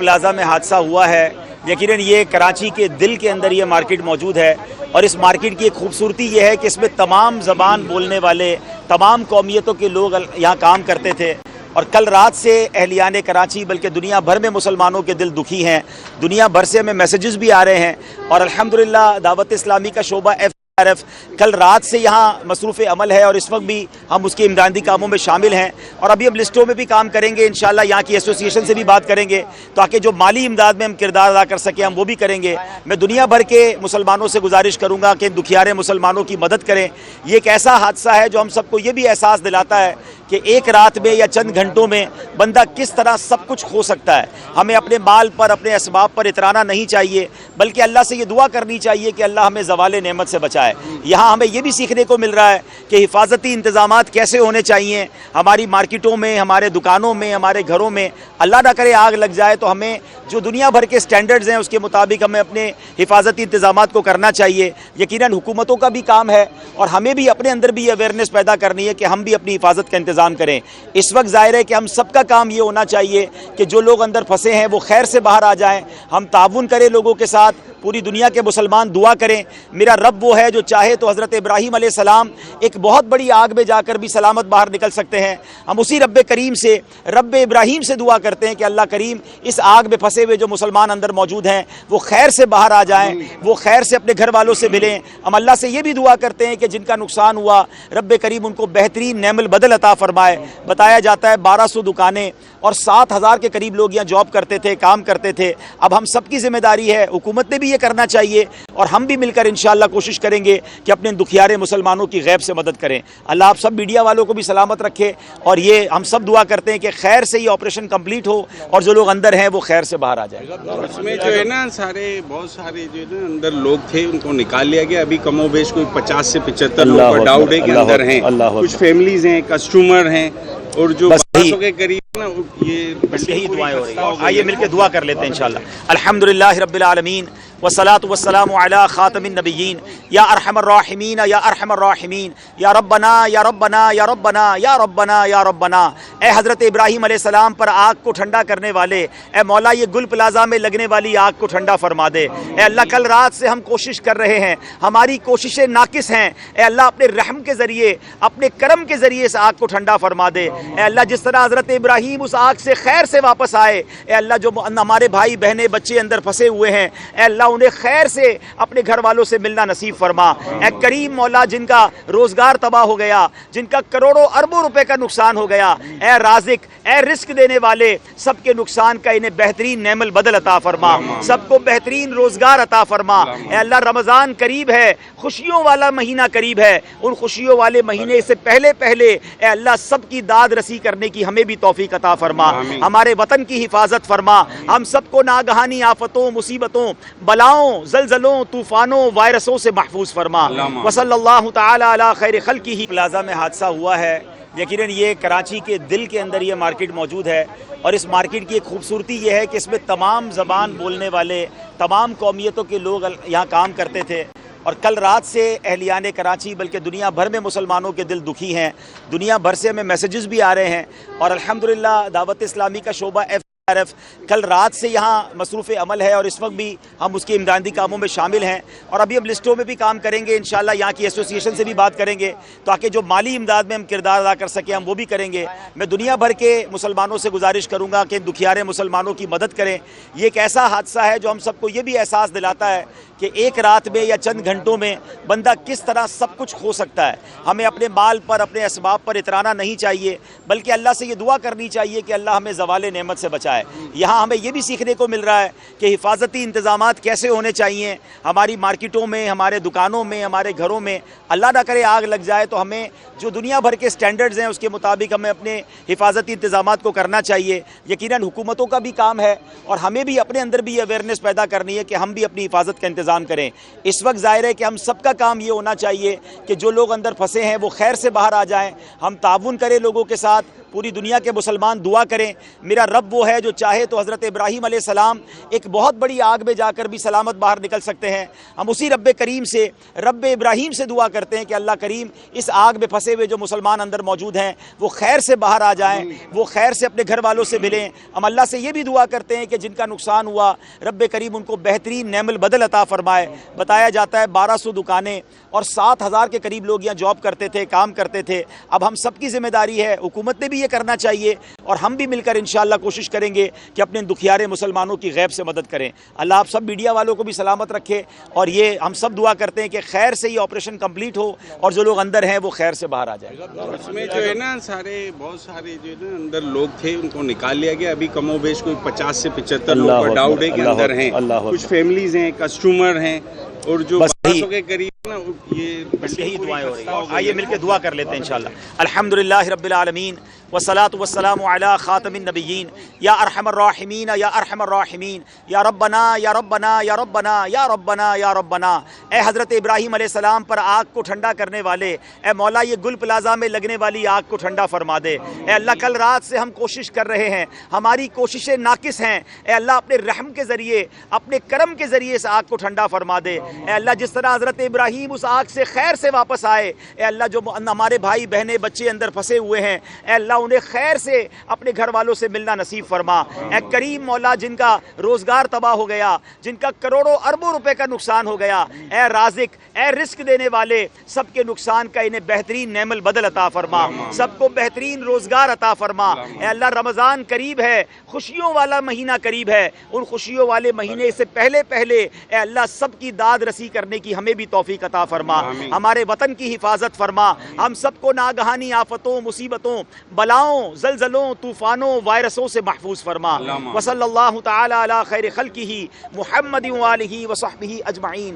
Plaza میں حادثہ ہوا ہے۔ یقیناً یہ کراچی کے دل کے اندر یہ مارکیٹ موجود ہے، اور اس مارکیٹ کی ایک خوبصورتی یہ ہے کہ اس میں تمام زبان بولنے والے تمام قومیتوں کے لوگ یہاں کام کرتے تھے، اور کل رات سے اہلیان کراچی بلکہ دنیا بھر میں مسلمانوں کے دل دکھی ہیں۔ دنیا بھر سے ہمیں میسیجز بھی آ رہے ہیں، اور الحمدللہ دعوت اسلامی کا شعبہ کل رات سے یہاں مصروف عمل ہے، اور اس وقت بھی ہم اس کے امدادی کاموں میں شامل ہیں، اور ابھی ہم لسٹوں میں بھی کام کریں گے انشاءاللہ۔ یہاں کی ایسوسی ایشن سے بھی بات کریں گے تاکہ جو مالی امداد میں ہم کردار ادا کر سکیں ہم وہ بھی کریں گے۔ میں دنیا بھر کے مسلمانوں سے گزارش کروں گا کہ دکھیارے مسلمانوں کی مدد کریں۔ یہ ایک ایسا حادثہ ہے جو ہم سب کو یہ بھی احساس دلاتا ہے کہ ایک رات میں یا چند گھنٹوں میں بندہ کس طرح سب کچھ کھو سکتا ہے۔ ہمیں اپنے مال پر اپنے اسباب پر اترانا نہیں چاہیے، بلکہ اللہ سے یہ دعا کرنی چاہیے کہ اللہ ہمیں زوال نعمت سے بچائے۔ یہاں ہمیں یہ بھی سیکھنے کو مل رہا ہے کہ حفاظتی انتظامات کیسے ہونے چاہیے ہماری مارکیٹوں میں، ہمارے دکانوں میں، ہمارے گھروں میں۔ اللہ نہ کرے آگ لگ جائے تو ہمیں جو دنیا بھر کے سٹینڈرڈز ہیں اس کے مطابق ہمیں اپنے حفاظتی انتظامات کو کرنا چاہیے۔ یقیناً حکومتوں کا بھی کام ہے، اور ہمیں بھی اپنے اندر بھی اویئرنیس پیدا کرنی ہے کہ ہم بھی اپنی حفاظت کا انتظام کریں۔ اس وقت ظاہر ہے کہ ہم سب کا کام یہ ہونا چاہیے کہ جو لوگ اندر پھنسے ہیں وہ خیر سے باہر آ جائیں، ہم تعاون کریں لوگوں کے ساتھ، پوری دنیا کے مسلمان دعا کریں۔ میرا رب وہ ہے جو چاہے تو حضرت ابراہیم علیہ السلام ایک بہت بڑی آگ میں جا کر بھی سلامت باہر نکل سکتے ہیں۔ ہم اسی رب کریم سے، رب ابراہیم سے دعا کرتے ہیں کہ اللہ کریم اس آگ میں پھنسے ہوئے جو مسلمان اندر موجود ہیں وہ خیر سے باہر آ جائیں، وہ خیر سے اپنے گھر والوں سے ملیں۔ ہم اللہ سے یہ بھی دعا کرتے ہیں کہ جن کا نقصان ہوا رب کریم ان کو بہترین نعم البدل عطا فرمائے۔ بتایا جاتا ہے 1200 دکانیں اور 7000 کے قریب لوگ یہاں جاب کرتے تھے، کام کرتے تھے۔ اب ہم سب کی ذمہ داری ہے، حکومت نے بھی یہ کرنا چاہیے، اور ہم بھی مل کر انشاءاللہ کوشش کریں گے کہ اپنے دکھیارے مسلمانوں کی غیب سے مدد کریں۔ اللہ آپ سب میڈیا والوں کو بھی سلامت رکھے، اور یہ ہم سب دعا کرتے ہیں کہ خیر سے یہ آپریشن کمپلیٹ ہو اور جو لوگ اندر ہیں وہ خیر سے باہر آ جائیں۔ اس میں جو ہے نا بہت سارے جو ہے نا اندر لوگ تھے ان کو نکال لیا گیا۔ ابھی کم و بیش کوئی 50 سے 75 لوگ کا ڈاؤٹ ہے کہ اندر ہیں، کچھ فیملیز ہیں، کسٹمر ہیں، اور جو 1200 کے قریب نا یہ بس یہی دعائیں ہو رہی ہیں۔ آئیے مل کے دعا کر لیتے ہیں انشاءاللہ۔ الحمدللہ رب العالمین والصلاة والسلام علی خاتم النبیین یا ارحم الراحمین یا ارحم الراحمین یا ربنا یا ربنا یا ربنا یا ربنا یا ربنا۔ اے حضرت ابراہیم علیہ السلام پر آگ کو ٹھنڈا کرنے والے، اے مولا یہ گل پلازا میں لگنے والی آگ کو ٹھنڈا فرما دے۔ اے اللہ کل رات سے ہم کوشش کر رہے ہیں، ہماری کوششیں ناقص ہیں، اے اللہ اپنے رحم کے ذریعے، اپنے کرم کے ذریعے اس آگ کو ٹھنڈا فرما دے۔ اے اللہ جس طرح حضرت ابراہیم اس آگ سے خیر سے واپس آئے، اے اللہ جو ہمارے بھائی بہنیں بچے اندر پھنسے ہوئے ہیں، اے اللہ انہیں خیر سے اپنے گھر والوں سے ملنا نصیب فرما۔ اے کریم مولا جن کا روزگار تباہ ہو گیا، جن کا کروڑوں اربوں روپے کا نقصان ہو گیا، اے رازق، اے رزق دینے والے، سب کے نقصان کا انہیں بہترین نعم البدل عطا فرما، سب کو بہترین روزگار عطا فرما۔ اے اللہ رمضان قریب ہے، خوشیوں والا مہینہ قریب ہے، ان خوشیوں والے مہینے سے پہلے اے اللہ سب کی داد رسی کرنے کی ہمیں بھی توفیق عطا فرما۔ ہمارے وطن کی حفاظت فرما، ہم سب کو ناگہانی آفتوں، مصیبتوں، بلاؤں، زلزلوں، طوفانوں، وائرسوں سے محفوظ فرما۔ وصلی اللہ تعالی علی خیر خلقہ۔ پلازا میں حادثہ ہوا ہے۔ یقیناً یہ کراچی کے دل کے اندر یہ مارکیٹ موجود ہے، اور اس مارکیٹ کی ایک خوبصورتی یہ ہے کہ اس میں تمام زبان بولنے والے تمام قومیتوں کے لوگ یہاں کام کرتے تھے، اور کل رات سے اہلیان کراچی بلکہ دنیا بھر میں مسلمانوں کے دل دکھی ہیں۔ دنیا بھر سے ہمیں میسیجز بھی آ رہے ہیں، اور الحمدللہ دعوت اسلامی کا شعبہ کل رات سے یہاں مصروف عمل ہے، اور اس وقت بھی ہم اس کے امدادی کاموں میں شامل ہیں، اور ابھی ہم لسٹوں میں بھی کام کریں گے انشاءاللہ۔ یہاں کی ایسوسی ایشن سے بھی بات کریں گے تاکہ جو مالی امداد میں ہم کردار ادا کر سکیں ہم وہ بھی کریں گے۔ میں دنیا بھر کے مسلمانوں سے گزارش کروں گا کہ دکھیارے مسلمانوں کی مدد کریں۔ یہ ایک ایسا حادثہ ہے جو ہم سب کو یہ بھی احساس دلاتا ہے کہ ایک رات میں یا چند گھنٹوں میں بندہ کس طرح سب کچھ کھو سکتا ہے۔ ہمیں اپنے مال پر اپنے اسباب پر اترانا نہیں چاہیے، بلکہ اللہ سے یہ دعا کرنی چاہیے کہ اللہ ہمیں زوال نعمت سے بچائے۔ یہاں ہمیں یہ بھی سیکھنے کو مل رہا ہے کہ حفاظتی انتظامات کیسے ہونے چاہیے ہماری مارکیٹوں میں، ہمارے دکانوں میں، ہمارے گھروں میں۔ اللہ نہ کرے آگ لگ جائے تو ہمیں جو دنیا بھر کے سٹینڈرڈز ہیں اس کے مطابق ہمیں اپنے حفاظتی انتظامات کو کرنا چاہیے۔ یقیناً حکومتوں کا بھی کام ہے، اور ہمیں بھی اپنے اندر بھی اویئرنیس پیدا کرنی ہے کہ ہم بھی اپنی حفاظت کا انتظام کریں۔ اس وقت ظاہر ہے کہ ہم سب کا کام یہ ہونا چاہیے کہ جو لوگ اندر پھنسے ہیں وہ خیر سے باہر آ جائیں، ہم تعاون کریں لوگوں کے ساتھ، پوری دنیا کے مسلمان دعا کریں. میرا رب وہ ہے جو چاہے تو حضرت ابراہیم علیہ السلام ایک بہت بڑی آگ میں جا کر بھی سلامت باہر نکل سکتے ہیں. ہم اسی رب کریم سے, رب ابراہیم سے دعا کرتے ہیں کہ اللہ کریم اس آگ میں پھنسے ہوئے جو مسلمان اندر موجود ہیں وہ خیر سے باہر آ جائیں, وہ خیر سے اپنے گھر والوں سے ملیں. ہم اللہ سے یہ بھی دعا کرتے ہیں کہ جن کا نقصان ہوا رب کریم ان کو بہترین نعم البدل عطا فرمائے. بتایا جاتا ہے 1200 دکانیں اور 7000 کے قریب لوگ یہاں جاب کرتے تھے, کام کرتے تھے. اب ہم سب کی ذمہ داری ہے, حکومت نے بھی یہ کرنا چاہیے اور ہم بھی مل کر انشاءاللہ کوشش کریں گے کہ اپنے دکھیارے مسلمانوں کی غیب سے مدد کریں. اللہ آپ سب میڈیا والوں کو بھی سلامت رکھے اور یہ ہم سب دعا کرتے ہیں کہ خیر سے یہ آپریشن کمپلیٹ ہو اور جو لوگ اندر ہیں وہ خیر سے باہر آ جائیں. اس میں جو ہے نا بہت سارے جو ہے نا اندر لوگ تھے ان کو نکال لیا گیا. ابھی کم و بیش کوئی 50 سے 75 لوگ کا ڈاؤٹ ہے کہ اندر ہیں. کچھ فیملیز ہیں, کسٹمر ہیں اور جو 1200 کے قریب نا یہ بس یہی دعائیں ہو رہی ہیں. آئیے مل کے دعا کر لیتے ہیں انشاءاللہ. الحمدللہ رب العالمین والصلاة والسلام علی خاتم النبیین یا ارحم الراحمین یا ارحم الراحمین یا ربنا یا ربنا یا ربنا یا ربنا یا ربنا. اے حضرت ابراہیم علیہ السلام پر آگ کو ٹھنڈا کرنے والے, اے مولا یہ گل پلازا میں لگنے والی آگ کو ٹھنڈا فرما دے. اے اللہ کل رات سے ہم کوشش کر رہے ہیں, ہماری کوششیں ناقص ہیں. اے اللہ اپنے رحم کے ذریعے, اپنے کرم کے ذریعے اس آگ کو ٹھنڈا فرما دے. اے اللہ جس طرح حضرت ابراہیم اس آگ سے خیر سے واپس آئے, اے اللہ جو ہمارے بھائی بہنیں بچے اندر پھنسے ہوئے ہیں, اے اللہ انہیں خیر سے اپنے گھر والوں سے ملنا نصیب فرما. اے کریم مولا جن کا روزگار تباہ ہو گیا, جن کا کروڑوں اربوں روپے کا نقصان ہو گیا, اے رازق, اے رزق دینے والے, سب کے نقصان کا انہیں بہترین نعم البدل عطا فرما, سب کو بہترین روزگار عطا فرما. اے اللہ رمضان قریب ہے, خوشیوں والا مہینہ قریب ہے, ان خوشیوں والے مہینے سے پہلے اے اللہ سب کی داد رسی کرنے کی ہمیں بھی توفیق عطا فرما. ہمارے وطن کی حفاظت فرما, ہم سب کو ناگہانی آفتوں, مصیبتوں, بلاؤں, زلزلوں, طوفانوں, وائرسوں سے محفوظ فرما. وصلی اللہ تعالی علی خیر خلقہ محمد وآلہ وصحبہ اجمعین.